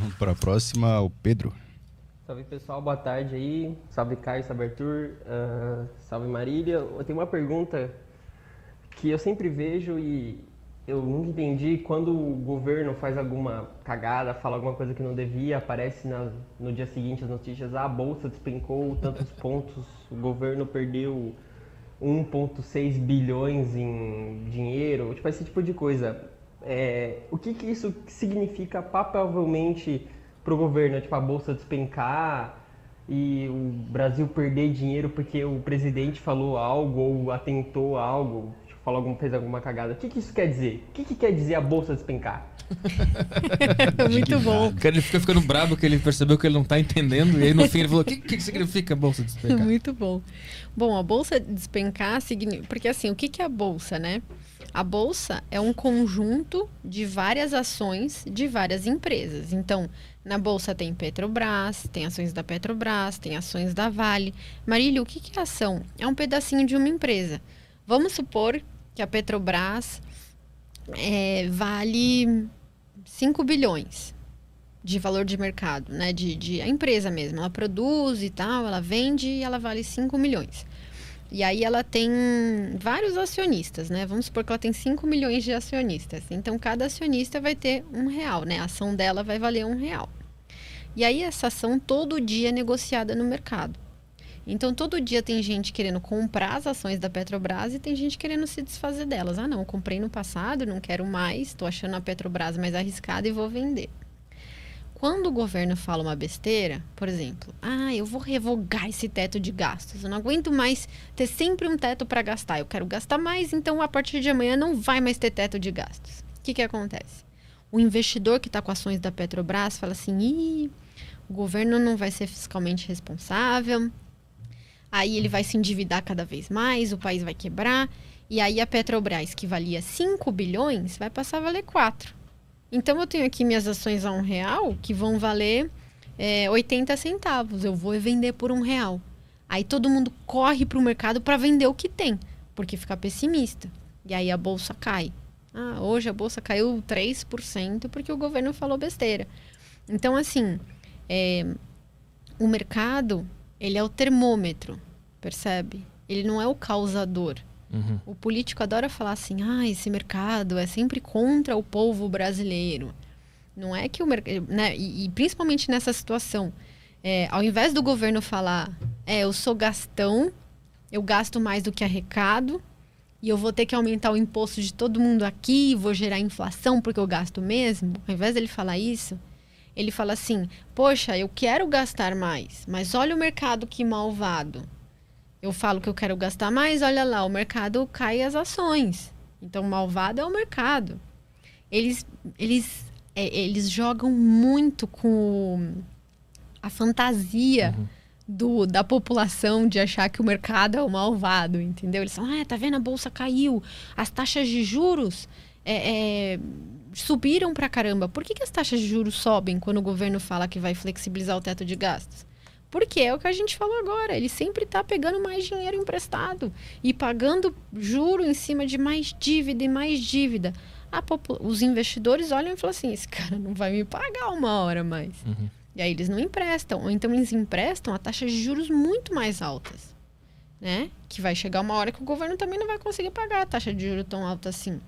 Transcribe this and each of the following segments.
Vamos para a próxima, o Pedro. Salve pessoal, boa tarde aí. Salve Caio, salve Arthur, salve Marília. Eu tenho uma pergunta que eu sempre vejo e eu nunca entendi. Quando o governo faz alguma cagada, fala alguma coisa que não devia, aparece no dia seguinte as notícias: a bolsa despencou tantos pontos, o governo perdeu 1,6 bilhões em dinheiro, tipo esse tipo de coisa. O que isso significa papelmente para o governo? Tipo, a bolsa despencar e o Brasil perder dinheiro porque o presidente falou algo ou atentou algo, tipo, fez alguma cagada. O que isso quer dizer? O que quer dizer a bolsa despencar? Muito bom. O cara fica ficando bravo que ele percebeu que ele não tá entendendo. E aí no fim ele falou: o que significa a bolsa despencar? Muito bom. Bom, a bolsa despencar significa... Porque assim, o que é a bolsa, né? A bolsa é um conjunto de várias ações de várias empresas. Então, na bolsa tem Petrobras, tem ações da Petrobras, tem ações da Vale. Marília, o que é ação? É um pedacinho de uma empresa. Vamos supor que a Petrobras vale 5 bilhões de valor de mercado, né? A empresa mesmo. Ela produz e tal, ela vende e ela vale 5 milhões. E aí ela tem vários acionistas, né? Vamos supor que ela tem 5 milhões de acionistas. Então, cada acionista vai ter R$1, né? A ação dela vai valer R$1. E aí, essa ação todo dia é negociada no mercado. Então, todo dia tem gente querendo comprar as ações da Petrobras e tem gente querendo se desfazer delas. Ah, não, comprei no passado, não quero mais, estou achando a Petrobras mais arriscada e vou vender. Quando o governo fala uma besteira, por exemplo, eu vou revogar esse teto de gastos, eu não aguento mais ter sempre um teto para gastar, eu quero gastar mais, então a partir de amanhã não vai mais ter teto de gastos. O que acontece? O investidor que está com ações da Petrobras fala assim: o governo não vai ser fiscalmente responsável, aí ele vai se endividar cada vez mais, o país vai quebrar, e aí a Petrobras, que valia 5 bilhões, vai passar a valer 4. Então, eu tenho aqui minhas ações a R$1 que vão valer 80 centavos. Eu vou vender por R$1. Aí todo mundo corre para o mercado para vender o que tem, porque fica pessimista. E aí a bolsa cai. Hoje a bolsa caiu 3% porque o governo falou besteira. Então, assim, o mercado, ele é o termômetro, percebe? Ele não é o causador. Uhum. O político adora falar assim: esse mercado é sempre contra o povo brasileiro. Não é que o mercado... Né? E principalmente nessa situação, ao invés do governo falar: eu sou gastão, eu gasto mais do que arrecado, e eu vou ter que aumentar o imposto de todo mundo aqui, vou gerar inflação porque eu gasto mesmo. Ao invés dele falar isso, ele fala assim: poxa, eu quero gastar mais, mas olha o mercado que malvado. Eu falo que eu quero gastar mais, olha lá, o mercado cai as ações. Então, malvado é o mercado. Eles jogam muito com a fantasia da população de achar que o mercado é o malvado, entendeu? Eles falam: tá vendo, a bolsa caiu, as taxas de juros subiram pra caramba. Por que as taxas de juros sobem quando o governo fala que vai flexibilizar o teto de gastos? Porque é o que a gente falou agora, ele sempre está pegando mais dinheiro emprestado e pagando juro em cima de mais dívida e mais dívida. Os investidores olham e falam assim: esse cara não vai me pagar uma hora mais. E aí eles não emprestam, ou então eles emprestam a taxas de juros muito mais altas, né? Que vai chegar uma hora que o governo também não vai conseguir pagar a taxa de juros tão alta assim.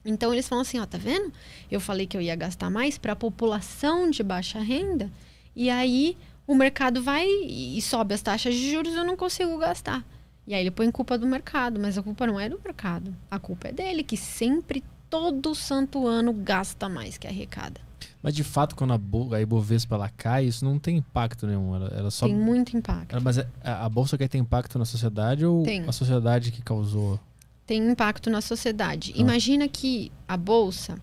Então eles falam assim: tá vendo? Eu falei que eu ia gastar mais para a população de baixa renda, e aí o mercado vai e sobe as taxas de juros, eu não consigo gastar. E aí ele põe culpa do mercado, mas a culpa não é do mercado. A culpa é dele, que sempre, todo santo ano, gasta mais que arrecada. Mas de fato, quando a Ibovespa ela cai, isso não tem impacto nenhum. Ela só... Tem muito impacto. Mas a bolsa quer ter impacto na sociedade ou tem. A sociedade que causou? Tem impacto na sociedade. Imagina que a bolsa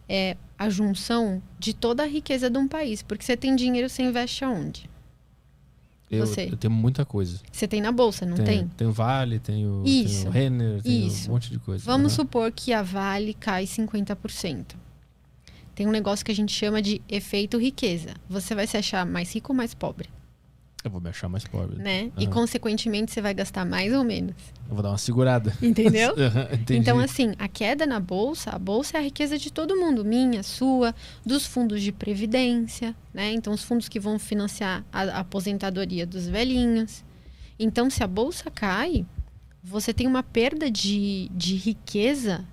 é a junção de toda a riqueza de um país. Porque você tem dinheiro, você investe aonde? Eu tenho muita coisa. Você tem na bolsa, não tem? Tem o Vale, tem o Renner, tem um monte de coisa. Vamos supor que a Vale cai 50%. Tem um negócio que a gente chama de efeito riqueza. Você vai se achar mais rico ou mais pobre? Eu vou me achar mais pobre. né? E, Aham. consequentemente, você vai gastar mais ou menos. Eu vou dar uma segurada. Entendeu? Entendi. Então, assim, a queda na bolsa, a bolsa é a riqueza de todo mundo, minha, sua, dos fundos de previdência, né? Então, os fundos que vão financiar a aposentadoria dos velhinhos. Então, se a bolsa cai, você tem uma perda de riqueza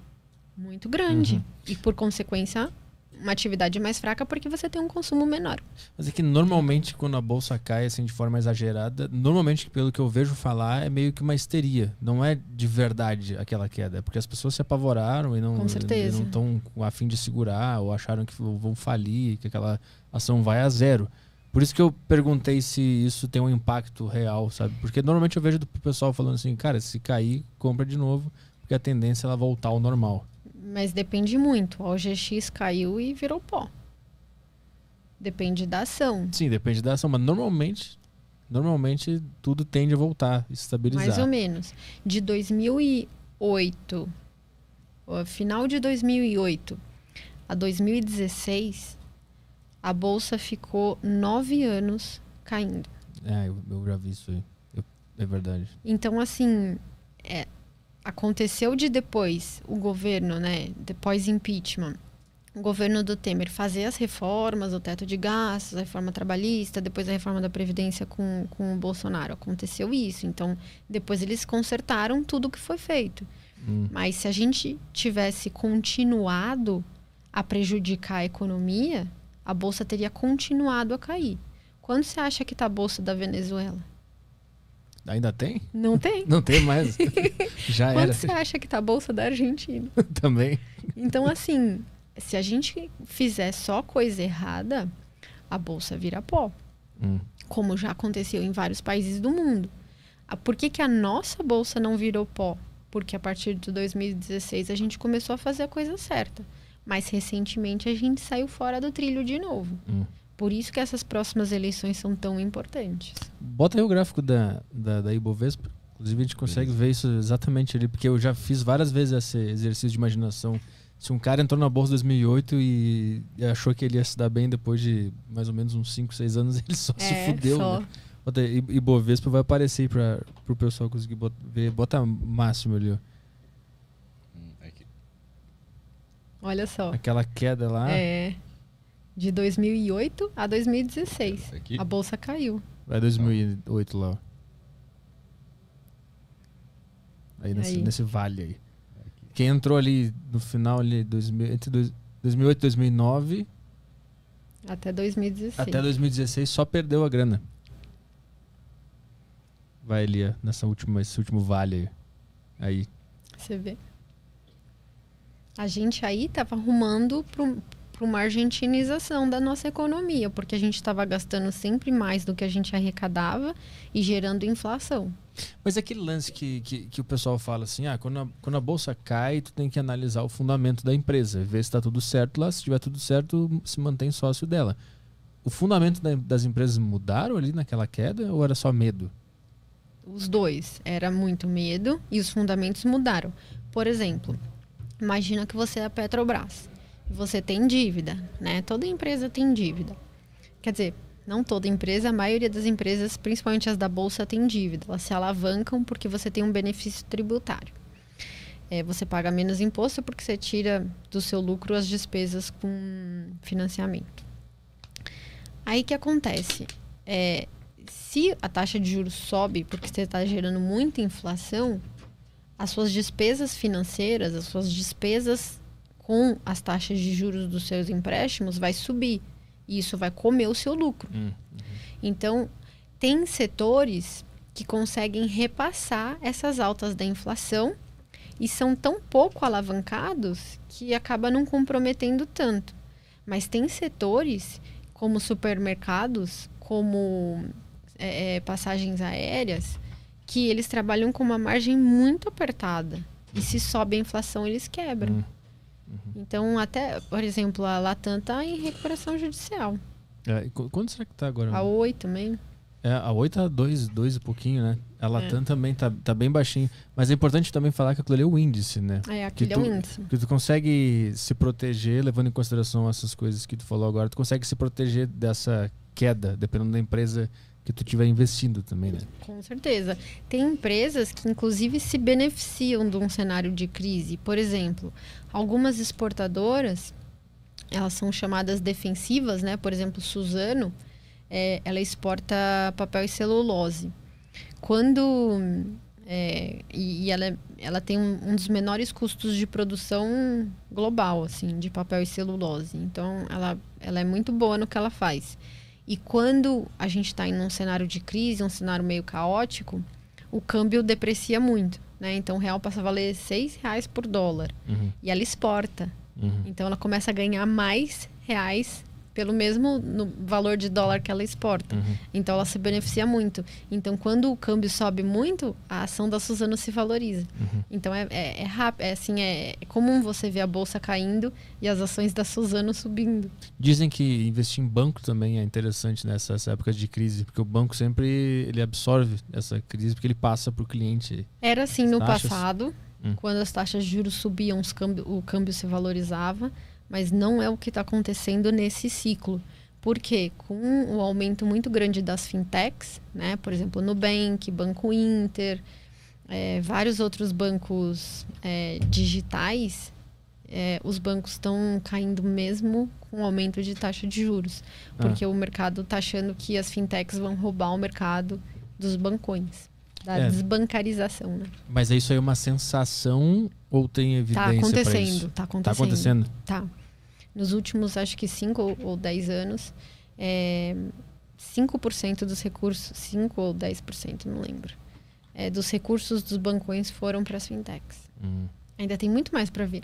muito grande. Uhum. E, por consequência, uma atividade mais fraca porque você tem um consumo menor. Mas é que normalmente quando a bolsa cai assim de forma exagerada, normalmente pelo que eu vejo falar é meio que uma histeria. Não é de verdade aquela queda. É porque as pessoas se apavoraram e não Com certeza. estão a fim de segurar ou acharam que vão falir, que aquela ação vai a zero. Por isso que eu perguntei se isso tem um impacto real, sabe? Porque normalmente eu vejo do pessoal falando assim, cara, se cair, compra de novo, porque a tendência é ela voltar ao normal. Mas depende muito. A OGX caiu e virou pó. Depende da ação. Sim, depende da ação, mas normalmente tudo tende a voltar, estabilizar. Mais ou menos. De 2008, final de 2008 a 2016, a bolsa ficou 9 anos caindo. É, eu já vi isso aí. É verdade. Então, assim, aconteceu de depois o governo, né, depois impeachment, o governo do Temer fazer as reformas, o teto de gastos, a reforma trabalhista, depois a reforma da Previdência com o Bolsonaro. Aconteceu isso. Então, depois eles consertaram tudo o que foi feito. Mas se a gente tivesse continuado a prejudicar a economia, a bolsa teria continuado a cair. Quando você acha que está a bolsa da Venezuela? Ainda tem? Não tem. Não tem mais. Já Quando era. você acha que está a bolsa da Argentina? Também. Então, assim, se a gente fizer só coisa errada, a bolsa vira pó. Como já aconteceu em vários países do mundo. Por que a nossa bolsa não virou pó? Porque a partir de 2016 a gente começou a fazer a coisa certa. Mas recentemente a gente saiu fora do trilho de novo. Por isso que essas próximas eleições são tão importantes. Bota aí o gráfico da Ibovespa. Inclusive a gente consegue ver isso exatamente ali, porque eu já fiz várias vezes esse exercício de imaginação. Se um cara entrou na bolsa em 2008 e achou que ele ia se dar bem depois de mais ou menos uns 5, 6 anos, ele só se fudeu. Só. Né? Bota aí, Ibovespa vai aparecer aí pro pessoal conseguir ver. Bota máximo ali, ó. Aqui. Olha só. Aquela queda lá. De 2008 a 2016. Aqui. A bolsa caiu. Vai 2008 lá, ó. Aí nesse vale aí. Quem entrou ali no final ali, entre 2008 e 2009 Até 2016. até 2016 só perdeu a grana. Vai ali, ó, nesse último vale aí. Você vê. A gente aí estava arrumando para uma argentinização da nossa economia, porque a gente estava gastando sempre mais do que a gente arrecadava e gerando inflação. Mas é aquele lance que o pessoal fala assim, quando a bolsa cai, tu tem que analisar o fundamento da empresa, ver se está tudo certo lá, se tiver tudo certo, se mantém sócio dela. O fundamento das empresas mudaram ali naquela queda ou era só medo? Os dois. Era muito medo e os fundamentos mudaram. Por exemplo, imagina que você é a Petrobras. Você tem dívida, né? Toda empresa tem dívida. Quer dizer, não toda empresa, a maioria das empresas, principalmente as da Bolsa, tem dívida. Elas se alavancam porque você tem um benefício tributário. Você paga menos imposto porque você tira do seu lucro as despesas com financiamento. Aí o que acontece? Se a taxa de juros sobe porque você está gerando muita inflação, as suas despesas financeiras, as suas despesas com as taxas de juros dos seus empréstimos vai subir. E isso vai comer o seu lucro. Então, tem setores que conseguem repassar essas altas da inflação e são tão pouco alavancados que acaba não comprometendo tanto. Mas tem setores, como supermercados, como passagens aéreas, que eles trabalham com uma margem muito apertada. E se sobe a inflação, eles quebram. Então, até, por exemplo, a Latam está em recuperação judicial. Quanto será que tá agora? A Oi também. A Oi tá 2 e pouquinho, né? A Latam também tá bem baixinho. Mas é importante também falar que aquilo ali é o índice, né? Aquilo é o índice. Que tu consegue se proteger, levando em consideração essas coisas que tu falou agora, tu consegue se proteger dessa queda, dependendo da empresa que tu estiver investindo também, né? Com certeza. Tem empresas que, inclusive, se beneficiam de um cenário de crise. Por exemplo, algumas exportadoras, elas são chamadas defensivas, né? Por exemplo, Suzano, ela exporta papel e celulose. E ela tem um dos menores custos de produção global, assim, de papel e celulose. Então, ela é muito boa no que ela faz. E quando a gente está em um cenário de crise, um cenário meio caótico, o câmbio deprecia muito, né? Então, o real passa a valer R$6 por dólar. E ela exporta. Então, ela começa a ganhar mais reais pelo mesmo valor de dólar que ela exporta. Então, ela se beneficia muito. Então, quando o câmbio sobe muito, a ação da Suzano se valoriza. Então, é rápido. É comum você ver a bolsa caindo e as ações da Suzano subindo. Dizem que investir em banco também é interessante nessas épocas de crise, porque o banco sempre ele absorve essa crise, porque ele passa para o cliente. Era assim no taxas. passado, quando as taxas de juros subiam, o câmbio se valorizava. Mas não é o que está acontecendo nesse ciclo. Por quê? Com o aumento muito grande das fintechs, né? Por exemplo, Nubank, Banco Inter, vários outros bancos digitais, os bancos estão caindo mesmo com o aumento de taxa de juros. Porque o mercado está achando que as fintechs vão roubar o mercado dos bancões. Da desbancarização, né? Mas isso aí é uma sensação ou tem evidência para isso? Tá acontecendo. Tá acontecendo? Tá. Nos últimos, acho que 5 ou 10 anos, 5% dos recursos, 5 ou 10%, não lembro, dos recursos dos bancões foram para as fintechs. Ainda tem muito mais para vir.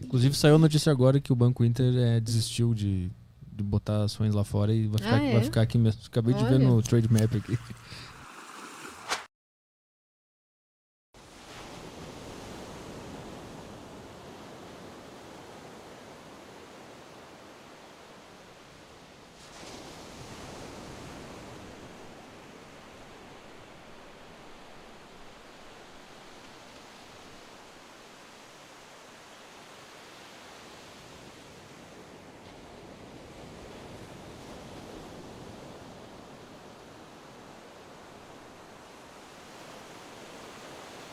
Inclusive, saiu a notícia agora que o Banco Inter desistiu de botar ações lá fora e vai ficar aqui mesmo. Acabei de ver no Trade Map aqui.